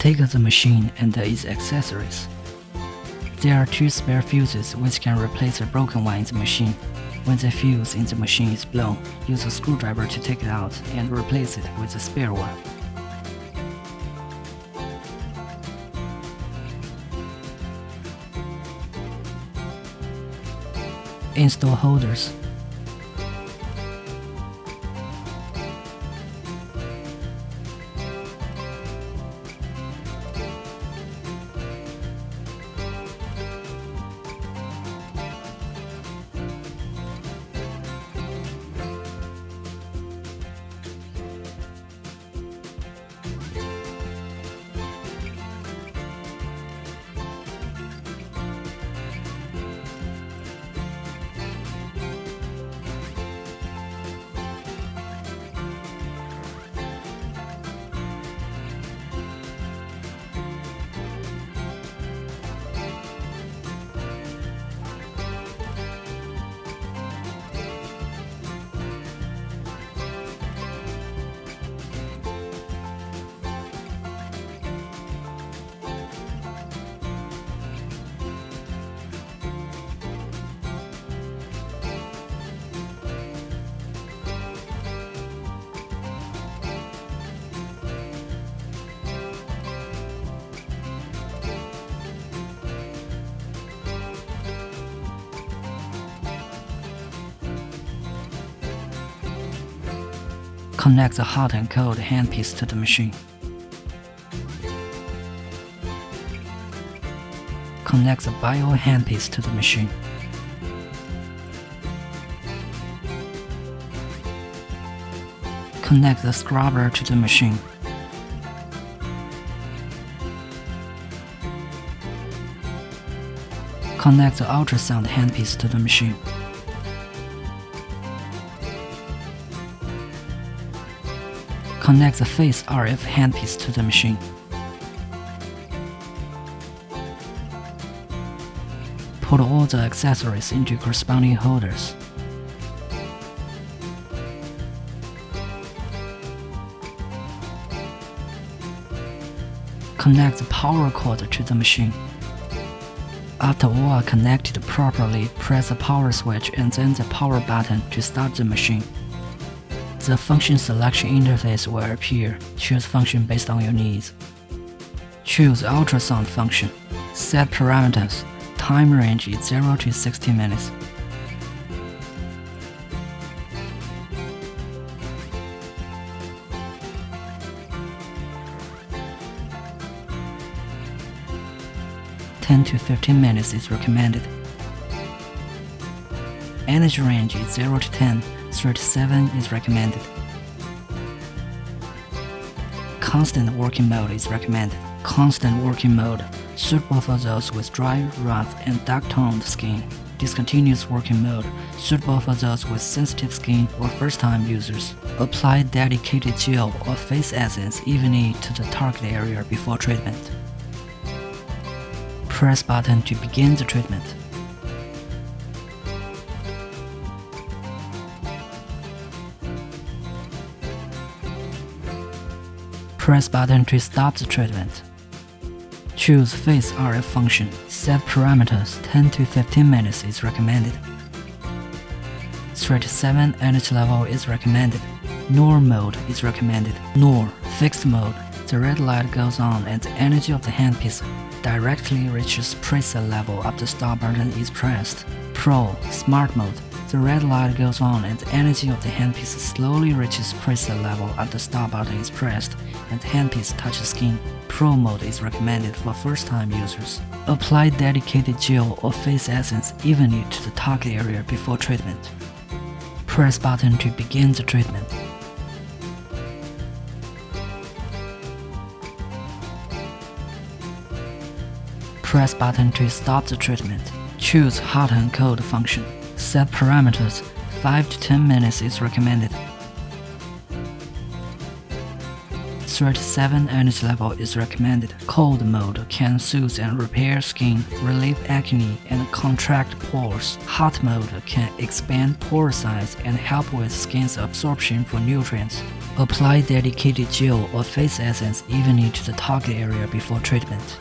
Take the machine and its accessories. There are 2 spare fuses which can replace the broken one in the machine. When the fuse in the machine is blown, use a screwdriver to take it out and replace it with a spare one. Install holders. Connect the hot and cold handpiece to the machine. Connect the bio handpiece to the machine. Connect the scrubber to the machine. Connect the ultrasound handpiece to the machine. Connect the face RF handpiece to the machine. Put all the accessories into corresponding holders. Connect the power cord to the machine. After all are connected properly, press the power switch and then the power button to start the machine. The function selection interface will appear. Choose function based on your needs. Choose ultrasound function. Set parameters. Time range is 0 to 60 minutes. (10 to 15 minutes is recommended. Energy range is 0 to 10. 37 is recommended. Constant working mode is recommended. Constant working mode, suitable for those with dry, rough, and dark-toned skin. Discontinuous working mode, suitable for those with sensitive skin or first-time users. Apply dedicated gel or face essence evenly to the target area before treatment. Press button to begin the treatment. Press button to stop the treatment. Choose face RF function. Set parameters. 10 to 15 minutes is recommended. 37 energy level is recommended. NOR mode is recommended. NOR, fixed mode. The red light goes on and the energy of the handpiece directly reaches preset level after stop button is pressed. Pro, smart mode. The red light goes on and the energy of the handpiece slowly reaches preset level after stop button is pressed and the handpiece touches skin. Pro mode is recommended for first-time users. Apply dedicated gel or face essence evenly to the target area before treatment. Press button to begin the treatment. Press button to stop the treatment. Choose hot and cold function. Set parameters. 5 to 10 minutes is recommended. 37 energy level is recommended. Cold mode can soothe and repair skin, relieve acne, and contract pores. Hot mode can expand pore size and help with skin's absorption for nutrients. Apply dedicated gel or face essence evenly to the target area before treatment.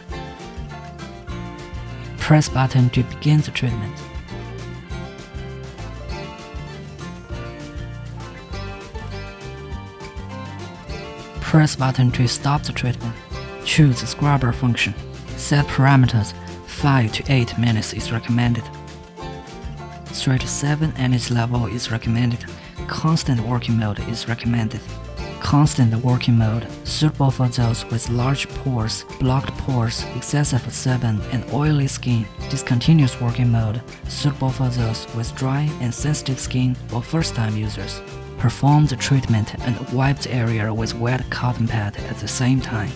Press button to begin the treatment. Press button to stop the treatment. Choose the scrubber function. Set parameters. 5 to 8 minutes is recommended. 3 to 7 energy level is recommended. Constant working mode is recommended. Constant working mode, suitable for those with large pores, blocked pores, excessive sebum, and oily skin. Discontinuous working mode, suitable for those with dry and sensitive skin or first-time users. Perform the treatment and wipe the area with wet cotton pad at the same time.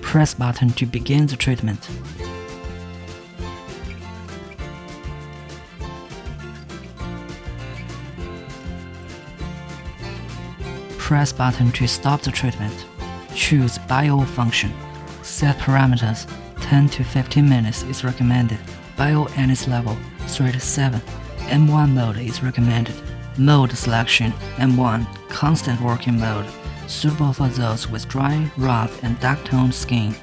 Press button to begin the treatment. Press button to stop the treatment. Choose Bio function. Set parameters. 10 to 15 minutes is recommended. Bio energy level 3 to 7. M1 mode is recommended. Mode selection M1 constant working mode, suitable for those with dry, rough, and dark-toned skin.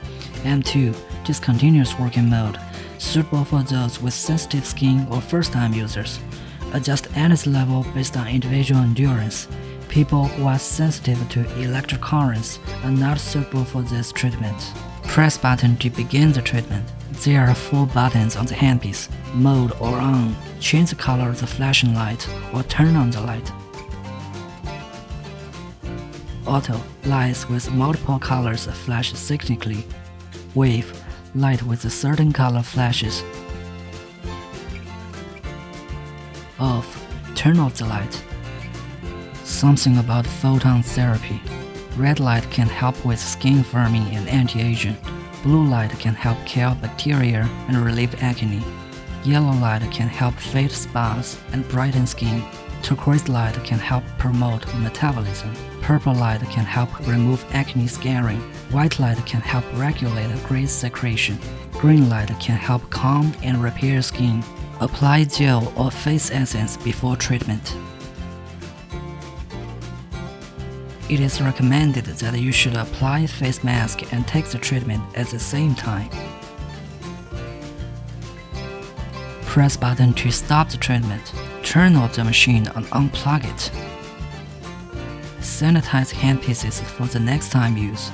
M2 discontinuous working mode, suitable for those with sensitive skin or first-time users. Adjust energy level based on individual endurance. People who are sensitive to electric currents are not suitable for this treatment. Press button to begin the treatment. There are 4 buttons on the handpiece. Mode or on. Change the color of the flashing light or turn on the light. Auto. Lights with multiple colors flash cyclically. Wave. Light with a certain color flashes. Off. Turn off the light. Something about photon therapy. Red light can help with skin firming and anti-aging. Blue light can help kill bacteria and relieve acne. Yellow light can help fade spots and brighten skin. Turquoise light can help promote metabolism. Purple light can help remove acne scarring. White light can help regulate grease secretion. Green light can help calm and repair skin. Apply gel or face essence before treatment. It is recommended that you should apply face mask and take the treatment at the same time. Press button to stop the treatment. Turn off the machine and unplug it. Sanitize handpieces for the next time use.